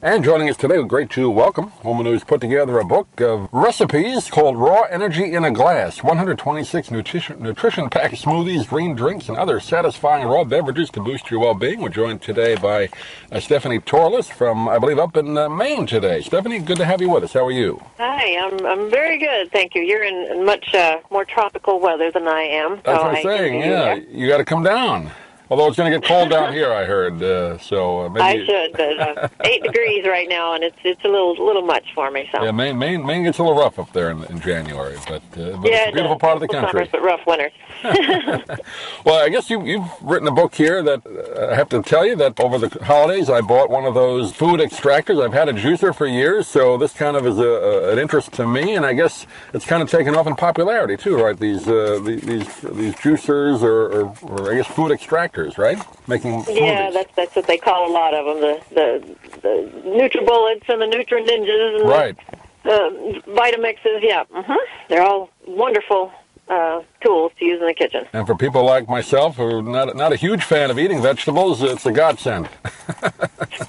And joining us today, great to welcome a woman who's put together a book of recipes called Raw Energy in a Glass, 126 nutrition-packed smoothies, green drinks, and other satisfying raw beverages to boost your well-being. We're joined today by Stephanie Tourles from, I believe, up in Maine today. Stephanie, good to have you with us. How are you? Hi, I'm very good, thank you. You're in much more tropical weather than I am. That's what I'm saying, yeah. You got to come down. Although it's going to get cold down here, I heard. Maybe I should, but 8 degrees right now, and it's a little much for me. So yeah, Maine gets a little rough up there in January, but yeah, it's a beautiful part of the country. Summers, but rough winters. Well, I guess you've written a book here that I have to tell you that over the holidays I bought one of those food extractors. I've had a juicer for years, so this kind of is an interest to me, and I guess it's kind of taken off in popularity too, right? These juicers or I guess food extractors, right? Making smoothies. Yeah, that's what they call a lot of them. The NutriBullets and the NutriNinjas and right. the Vitamixes. Yeah, they're all wonderful tools to use in the kitchen. And for people like myself who are not a huge fan of eating vegetables, it's a godsend.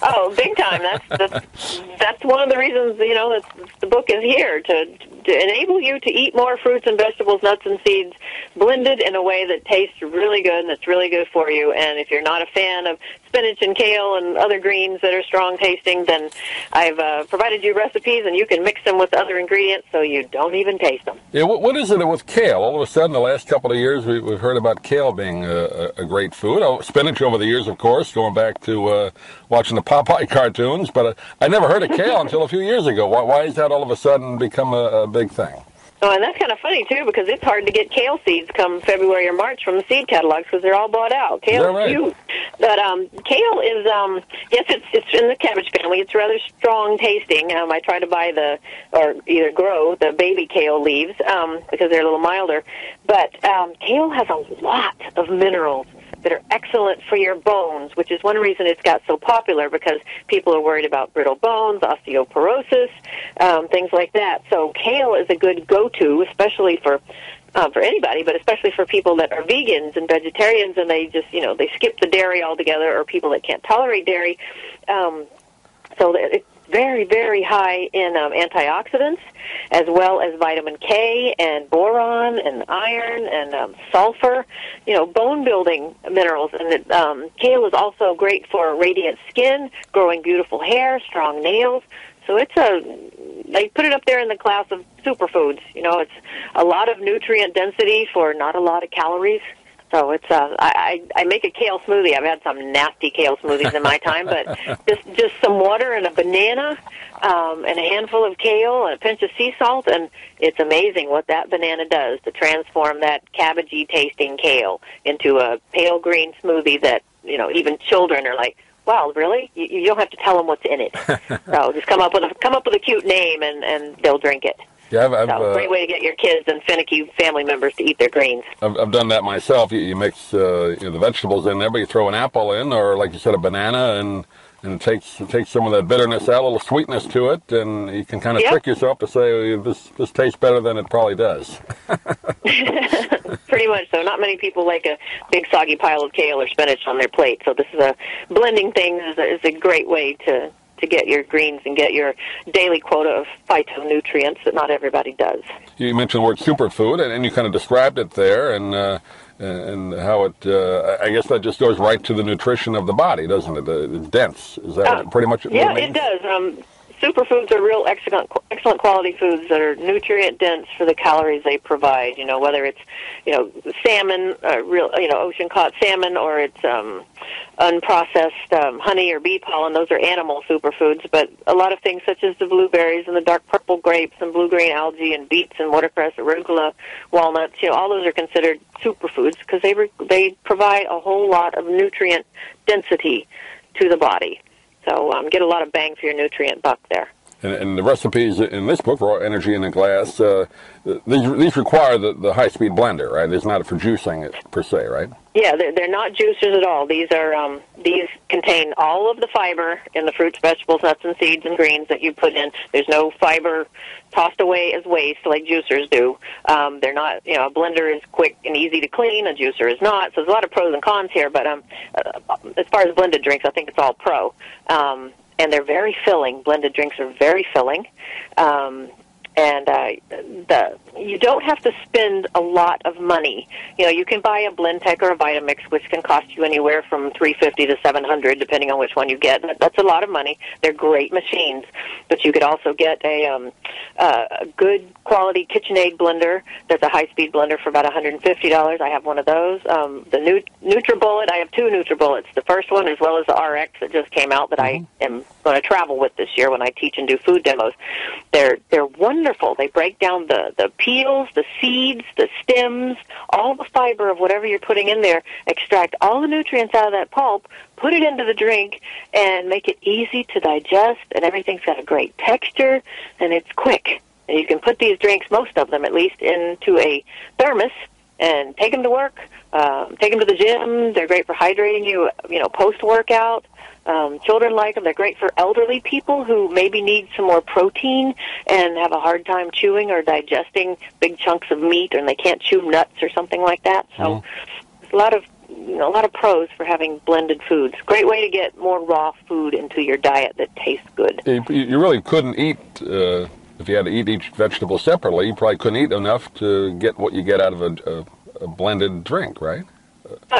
Oh, big time. That's one of the reasons, that the book is here, to enable you to eat more fruits and vegetables, nuts and seeds, blended in a way that tastes really good and that's really good for you. And if you're not a fan of spinach and kale and other greens that are strong tasting, then I've provided you recipes and you can mix them with other ingredients so you don't even taste them. Yeah, what is it with kale? All of a sudden, the last couple of years, we've heard about kale being a great food. Oh, spinach over the years, of course, going back to watching the Popeye cartoons, but I never heard of kale until a few years ago. Why has that all of a sudden become a big thing? Oh, and that's kind of funny, too, because it's hard to get kale seeds come February or March from the seed catalogs because they're all bought out. Kale is huge. But kale is, yes, it's in the cabbage family. It's rather strong tasting. I try to buy or either grow the baby kale leaves because they're a little milder. But kale has a lot of minerals that are excellent for your bones, which is one reason it's got so popular, because people are worried about brittle bones, osteoporosis, things like that. So kale is a good go-to, especially for anybody, but especially for people that are vegans and vegetarians, and they just, they skip the dairy altogether, or people that can't tolerate dairy. So it's very, very high in antioxidants, as well as vitamin K and boron and iron and sulfur, bone-building minerals. And kale is also great for radiant skin, growing beautiful hair, strong nails. So they put it up there in the class of superfoods. It's a lot of nutrient density for not a lot of calories. So it's I make a kale smoothie. I've had some nasty kale smoothies in my time, but just some water and a banana and a handful of kale and a pinch of sea salt, and it's amazing what that banana does to transform that cabbagey tasting kale into a pale green smoothie that even children are like, wow, really? You don't have to tell them what's in it. So just come up with a cute name and they'll drink it. Yeah, great way to get your kids and finicky family members to eat their greens. I've done that myself. You mix the vegetables in there, but you throw an apple in, or like you said, a banana, and it takes some of that bitterness out, a little sweetness to it, and you can kind of trick yourself to say, this tastes better than it probably does. Pretty much so. Not many people like a big soggy pile of kale or spinach on their plate, so this is blending things is a great way to get your greens and get your daily quota of phytonutrients that not everybody does. You mentioned the word superfood, and you kind of described it there, and how it, I guess that just goes right to the nutrition of the body, doesn't it? It's dense. Is that pretty much what it means? Yeah, it does. Superfoods are real excellent quality foods that are nutrient dense for the calories they provide. Whether it's salmon, ocean caught salmon, or it's unprocessed honey or bee pollen. Those are animal superfoods. But a lot of things such as the blueberries and the dark purple grapes and blue green algae and beets and watercress, arugula, walnuts. All those are considered superfoods because they provide a whole lot of nutrient density to the body. So get a lot of bang for your nutrient buck there. And the recipes in this book, Raw Energy in a Glass, these require the high-speed blender, right? It's not for juicing it per se, right? Yeah, they're not juicers at all. These contain all of the fiber in the fruits, vegetables, nuts, and seeds and greens that you put in. There's no fiber tossed away as waste like juicers do. They're not, a blender is quick and easy to clean. A juicer is not. So there's a lot of pros and cons here. But as far as blended drinks, I think it's all pro. and they're very filling. Blended drinks are very filling. You don't have to spend a lot of money. You can buy a Blendtec or a Vitamix, which can cost you anywhere from $350 to $700, depending on which one you get. That's a lot of money. They're great machines, but you could also get a good quality KitchenAid blender. That's a high-speed blender for about $150. I have one of those. The NutriBullet, I have two NutriBullets. The first one, as well as the RX that just came out, that I am going to travel with this year when I teach and do food demos. They're wonderful. They break down the peels, the seeds, the stems, all the fiber of whatever you're putting in there, extract all the nutrients out of that pulp, put it into the drink, and make it easy to digest, and everything's got a great texture, and it's quick. And you can put these drinks, most of them at least, into a thermos and take them to work, take them to the gym. They're great for hydrating you, post-workout. Children like them. They're great for elderly people who maybe need some more protein and have a hard time chewing or digesting big chunks of meat, and they can't chew nuts or something like that. So there's a lot of pros for having blended foods. Great way to get more raw food into your diet that tastes good. You really couldn't eat, if you had to eat each vegetable separately, you probably couldn't eat enough to get what you get out of a blended drink, right?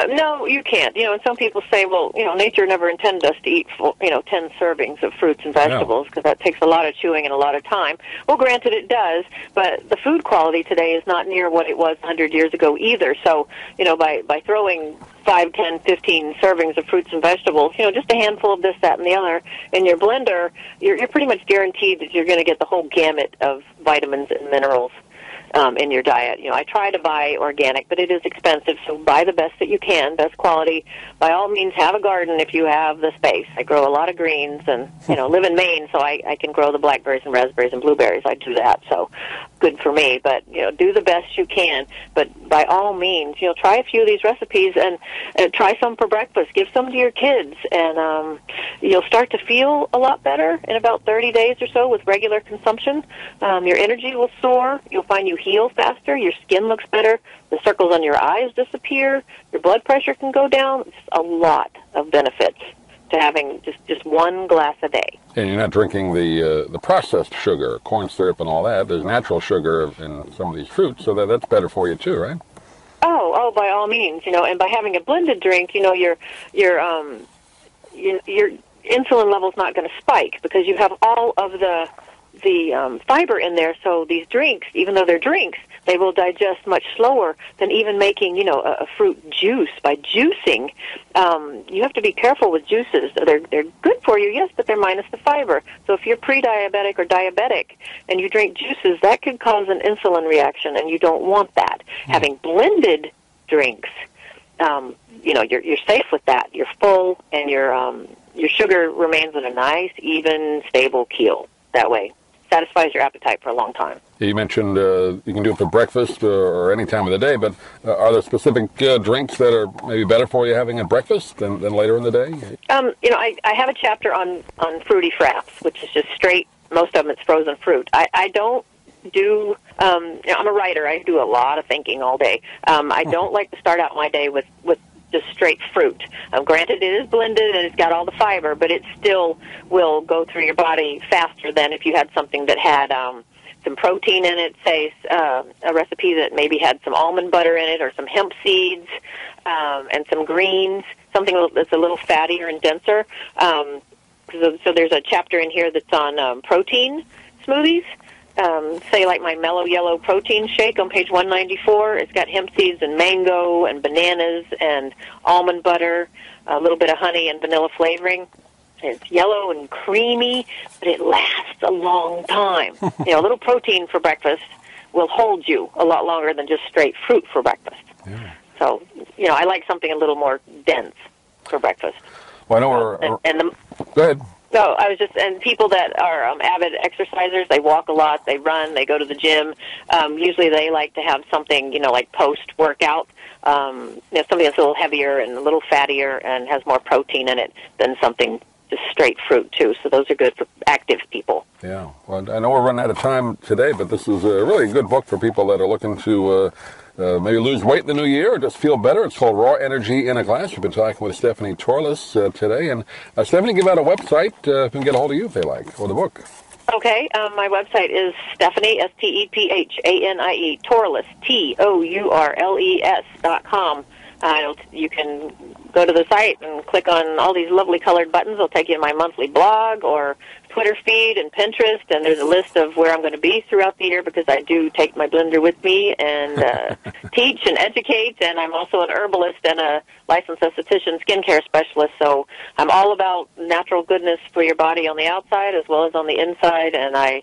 No, you can't. And some people say, well, nature never intended us to eat, 10 servings of fruits and vegetables because that takes a lot of chewing and a lot of time. Well, granted, it does, but the food quality today is not near what it was 100 years ago either. So, by throwing 5, 10, 15 servings of fruits and vegetables, just a handful of this, that, and the other in your blender, you're pretty much guaranteed that you're going to get the whole gamut of vitamins and minerals in your diet. I try to buy organic, but it is expensive, so buy the best that you can, best quality. By all means, have a garden if you have the space. I grow a lot of greens and, live in Maine, so I can grow the blackberries and raspberries and blueberries. I do that, so good for me. But, do the best you can. But by all means, try a few of these recipes and try some for breakfast. Give some to your kids, and you'll start to feel a lot better in about 30 days or so with regular consumption. Your energy will soar. You'll find you heal faster. Your skin looks better. The circles on your eyes disappear. Your blood pressure can go down. It's a lot of benefits to having just one glass a day. And you're not drinking the processed sugar, corn syrup and all that. There's natural sugar in some of these fruits, so that's better for you too, right? Oh, by all means, and by having a blended drink, your insulin level's not going to spike because you have all of the fiber in there. So these drinks, even though they're drinks, they will digest much slower than even making, a fruit juice. By juicing, you have to be careful with juices. They're good for you, yes, but they're minus the fiber. So if you're pre-diabetic or diabetic and you drink juices, that could cause an insulin reaction, and you don't want that. Having blended drinks, you're safe with that. You're full, and your sugar remains at a nice, even, stable keel. That way, satisfies your appetite for a long time. You mentioned you can do it for breakfast or any time of the day, but are there specific drinks that are maybe better for you having at breakfast than later in the day? I have a chapter on fruity fraps, which is just straight, most of them it's frozen fruit. I don't do, I'm a writer. I do a lot of thinking all day. I don't like to start out my day with just straight fruit. Granted, it is blended and it's got all the fiber, but it still will go through your body faster than if you had something that had some protein in it, say a recipe that maybe had some almond butter in it or some hemp seeds and some greens, something that's a little fattier and denser. So there's a chapter in here that's on protein smoothies. Say like my Mellow Yellow protein shake on page 194. It's got hemp seeds and mango and bananas and almond butter, a little bit of honey and vanilla flavoring. It's yellow and creamy, but it lasts a long time. A little protein for breakfast will hold you a lot longer than just straight fruit for breakfast. Yeah. So, I like something a little more dense for breakfast. Well, I know go ahead. No, and people that are avid exercisers, they walk a lot, they run, they go to the gym. Usually they like to have something, like post-workout, something that's a little heavier and a little fattier and has more protein in it than something just straight fruit, too. So those are good for active people. Yeah. Well, I know we're running out of time today, but this is a really good book for people that are looking to maybe lose weight in the new year or just feel better. It's called Raw Energy in a Glass. We've been talking with Stephanie Tourles today. And Stephanie, give out a website if we can get a hold of you if they like, or the book. Okay, my website is Stephanie, Stephanie, Tourles, Tourles.com. You can go to the site and click on all these lovely colored buttons. It'll take you to my monthly blog or Twitter feed and Pinterest, and there's a list of where I'm going to be throughout the year because I do take my blender with me and teach and educate, and I'm also an herbalist and a licensed esthetician skincare specialist, so I'm all about natural goodness for your body on the outside as well as on the inside, and I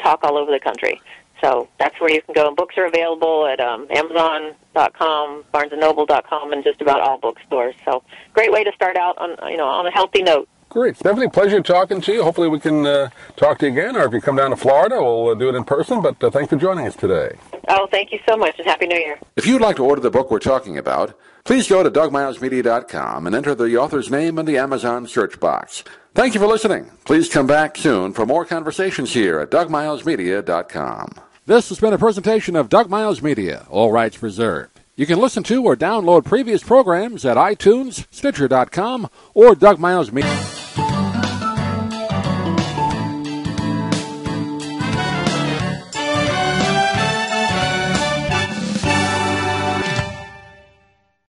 talk all over the country. So that's where you can go. And books are available at Amazon.com, BarnesandNoble.com, and just about all bookstores. So great way to start out on a healthy note. Great. Stephanie, pleasure talking to you. Hopefully we can talk to you again, or if you come down to Florida, we'll do it in person. But thanks for joining us today. Oh, thank you so much, and Happy New Year. If you'd like to order the book we're talking about, please go to DougMilesMedia.com and enter the author's name in the Amazon search box. Thank you for listening. Please come back soon for more conversations here at DougMilesMedia.com. This has been a presentation of Doug Miles Media, all rights reserved. You can listen to or download previous programs at iTunes, Stitcher.com, or Doug Miles Media.